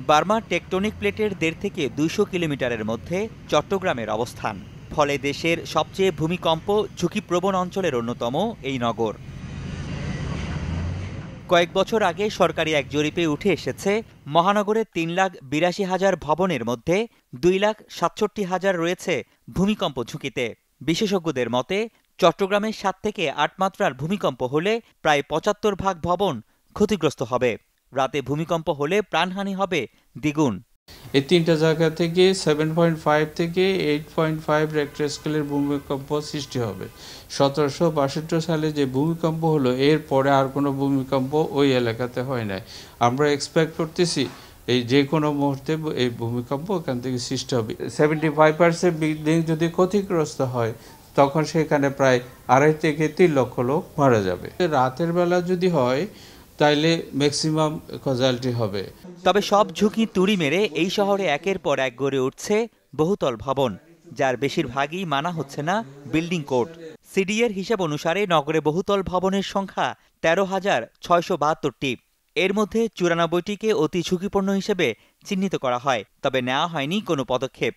Burma tectonic প্লেটের ১.৫ থেকে ২০০ কিলোমিটারের মধ্যে চট্টগ্রামের অবস্থান। ফলে দেশের সবচেয়ে ভূমিকম্প ঝুঁকিপ্রবণ অঞ্চলের অন্যতম এই নগর। কয়েক বছর আগে সরকারি এক জরিপে উঠে এসেছে, মহানগরের ৩,৮২,০০০ ভবনের মধ্যে ২,৬৭,০০০ রয়েছে ভূমিকম্প ঝুঁকিতে। বিশেষজ্ঞদের মতে, চট্টগ্রামে ৭ থেকে ৮ মাত্রার ভূমিকম্প হলে প্রায় ৭৫ ভাগ ভবন ক্ষতিগ্রস্ত হবে। রাতে ভূমিকম্প হলে প্রাণহানি হবে দ্বিগুণ। এই তিনটা জায়গা থেকে 7.5 থেকে 8.5 রেক্টার স্কেলের ভূমিকম্প সৃষ্টি হবে। ১৭৬২ সালে যে ভূমিকম্প হলো, এর পরে আর কোনো ভূমিকম্প ওই এলাকাতে হয় নাই। আমরা এক্সপেক্ট করতেছি এই যে কোনো মুহূর্তে এই ভূমিকম্প ওখান থেকে সৃষ্টি হবে। 75% বিল্ডিং যদি ক্ষতিগ্রস্ত হয়, তখন সেখানে প্রায় ২.৫ থেকে ৩ লক্ষ লোক মারা যাবে। রাতের বেলা যদি হয় তাইলে ম্যাক্সিমাম ক্যাজুয়ালিটি হবে। তবে সব ঝুঁকি তুড়ি মেরে এই শহরে একের পর এক গড়ে উঠছে বহুতল ভবন, যার বেশিরভাগই মানা হচ্ছে না বিল্ডিং কোড। সিডিএর হিসাব অনুসারে নগরে বহুতল ভবনের সংখ্যা ১৩,৬৭২টি। এর মধ্যে ৯৪টিকে অতি ঝুঁকিপূর্ণ হিসেবে চিহ্নিত করা হয়, তবে নেওয়া হয়নি কোনো পদক্ষেপ।